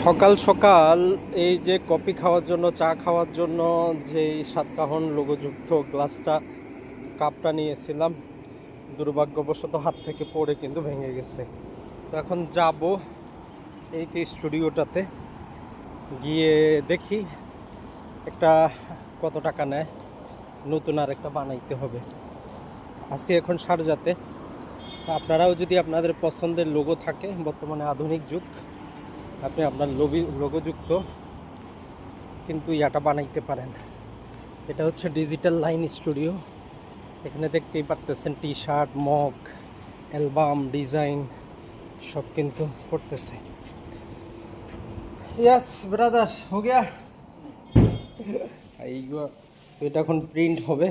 সকাল সকাল এই যে কফি খাওয়ার জন্য, চা খাওয়ার জন্য যে সাতকাহন লোগোযুক্ত কাপটা নিয়েছিলাম, দুর্ভাগ্যবশত হাত থেকে পড়ে কিন্তু ভেঙে গেছে। তো এখন যাব এই স্টুডিওটাতে, গিয়ে দেখি একটা কত টাকা নেয়, নতুন আর একটা বানাইতে হবে। আসি এখন শারজাতে। আপনারাও যদি আপনাদের পছন্দের লোগো থাকে, বর্তমানে আধুনিক যুগ, আপনি আপনার লোগোযুক্ত কিন্তু ইয়াটা বানাইতে পারেন। এটা হচ্ছে ডিজিটাল লাইন স্টুডিও। এখানে দেখতেই পারতেছেন T shirt, mug, album, design সব কিন্তু করতেছে। ইয়াস ব্রাদার, হো গিয়া। এইগুলো এটা এখন প্রিন্ট হবে।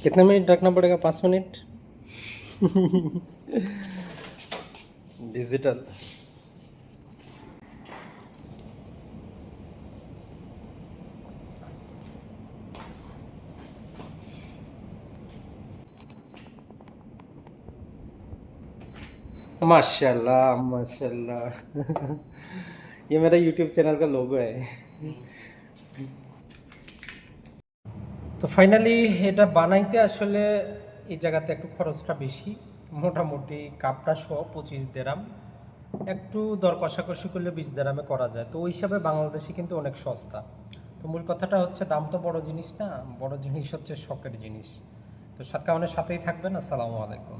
कितने मिनट रखना पड़ेगा? 5 मिनट। डिजिटल माशाल्लाह माशाल्लाह। ये मेरा यूट्यूब चैनल का लोगो है। তো ফাইনালি এটা বানাইতে আসলে এই জায়গাতে একটু খরচটা বেশি, মোটামুটি কাপটা সহ 25 দিরহাম, একটু দর কষাকষি করলে 20 দিরহামে করা যায়। তো ওই হিসাবে বাংলাদেশে কিন্তু অনেক সস্তা। তো মূল কথাটা হচ্ছে, দাম তো বড় জিনিস না, বড় জিনিস হচ্ছে শখের জিনিস। তো সাতকাহনের সাথেই থাকবেন। আসসালামু আলাইকুম।